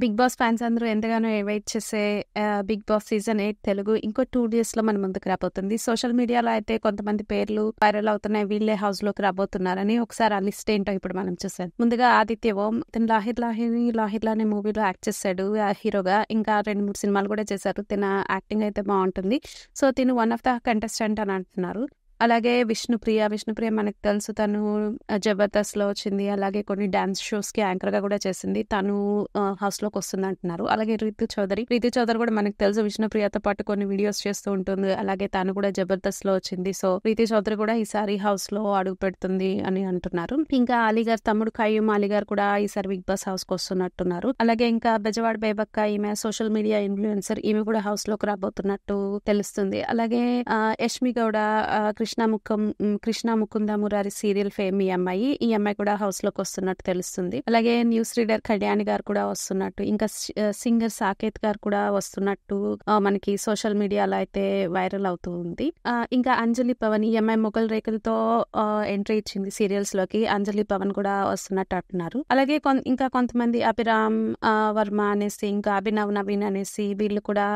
Big boss fans అందరూ ఎంతగానో wait చేసే బిగ్ బాస్ సీజన్ 8 తెలుగు ఇంకో 2 days లో మన ముందుకు రాబోతుంది. సోషల్ మీడియాలో అయితే కొంతమంది పేర్లు వైరల్ అవుతున్నాయి, వీళ్ళే హౌస్ లోకి రాబోతున్నారని. ఒకసారి ఆ లిస్ట్ ఏంటో ఇప్పుడు మనం చూసాం. ముందుగా ఆదిత్య ఓం, తను లాహిర్ అనే మూవీలో యాక్ట్ చేశాడు హీరోగా. ఇంకా 2-3 సినిమాలు కూడా చేశారు. తన యాక్టింగ్ అయితే బాగుంటుంది. సో తిను వన్ ఆఫ్ ద కంటెస్టెంట్ అని అంటున్నారు. అలాగే విష్ణుప్రియ మనకు తెలుసు, తను జబర్దస్త్ లో వచ్చింది. అలాగే కొన్ని డాన్స్ షోస్ కి యాంకర్ గా కూడా చేసింది. తను హౌస్ లోకి వస్తుంది అంటున్నారు. అలాగే రీతు చౌదరి కూడా మనకు తెలుసు, విష్ణుప్రియతో పాటు కొన్ని వీడియోస్ చేస్తూ ఉంటుంది. అలాగే తను కూడా జబర్దస్త్ లో వచ్చింది. సో రీతు చౌదరి కూడా ఈసారి హౌస్ లో అడుగు పెడుతుంది అని అంటున్నారు. ఇంకా అలీగారు తమ్ముడు ఖయ్యూమ్ అలీగారు కూడా ఈసారి బిగ్ బాస్ హౌస్ కి వస్తున్నట్టున్నారు. అలాగే ఇంకా బెజవాడ బేబక్క, ఈమె సోషల్ మీడియా ఇన్ఫ్లుయెన్సర్, ఈమె కూడా హౌస్ లోకి రాబోతున్నట్టు తెలుస్తుంది. అలాగే యష్మి గౌడ, కృష్ణ ముకుంద మురారి సీరియల్ ఫేమ్ ఈ అమ్మాయి కూడా హౌస్ లోకి వస్తున్నట్టు తెలుస్తుంది. అలాగే న్యూస్ రీడర్ కళ్యాణి గారు కూడా వస్తున్నట్టు, ఇంకా సింగర్ సాకేత్ గారు కూడా వస్తున్నట్టు మనకి సోషల్ మీడియాలో అయితే వైరల్ అవుతూ ఉంది. ఇంకా అంజలి పవన్, ఈ అమ్మాయి మొగల్ రేకులతో ఎంట్రీ ఇచ్చింది సీరియల్స్ లోకి. అంజలి పవన్ కూడా వస్తున్నట్టు అంటున్నారు. అలాగే ఇంకా కొంతమంది అభిరామ్ వర్మ అనేసి, ఇంకా అభినవ్ నవీన్ అనేసి వీళ్ళు కూడా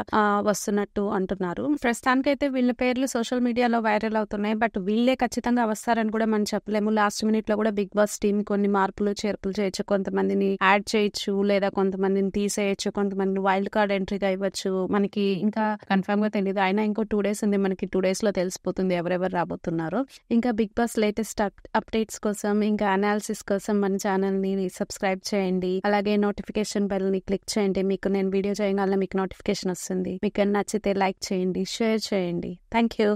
వస్తున్నట్టు అంటున్నారు. ప్రస్తుతానికైతే వీళ్ళ పేర్లు సోషల్ మీడియాలో వైరల్ అవుతున్నాయి. బట్ వీళ్ళే ఖచ్చితంగా వస్తారని కూడా మనం చెప్పలేము. లాస్ట్ మినిట్ లో కూడా బిగ్ బాస్ టీమ్ కొన్ని మార్పులు చేర్పులు చేయొచ్చు. కొంతమందిని యాడ్ చేయొచ్చు, లేదా కొంతమందిని తీసేయచ్చు, కొంతమందిని వైల్డ్ కార్డ్ ఎంట్రీగా ఇవ్వచ్చు. మనకి ఇంకా కన్ఫర్మ్ గా తెలియదు. అయినా ఇంకో 2 days ఉంది. మనకి 2 days లో తెలిసిపోతుంది ఎవరెవరు రాబోతున్నారో. ఇంకా బిగ్ బాస్ లేటెస్ట్ అప్డేట్స్ కోసం, ఇంకా అనాలిసిస్ కోసం మన ఛానల్ ని సబ్స్క్రైబ్ చేయండి. అలాగే నోటిఫికేషన్ బెల్ ని క్లిక్ చేయండి. మీకు నేను వీడియో చేయగలన మీకు నోటిఫికేషన్ వస్తుంది. మీకు నచ్చితే లైక్ చేయండి, షేర్ చేయండి. Thank you.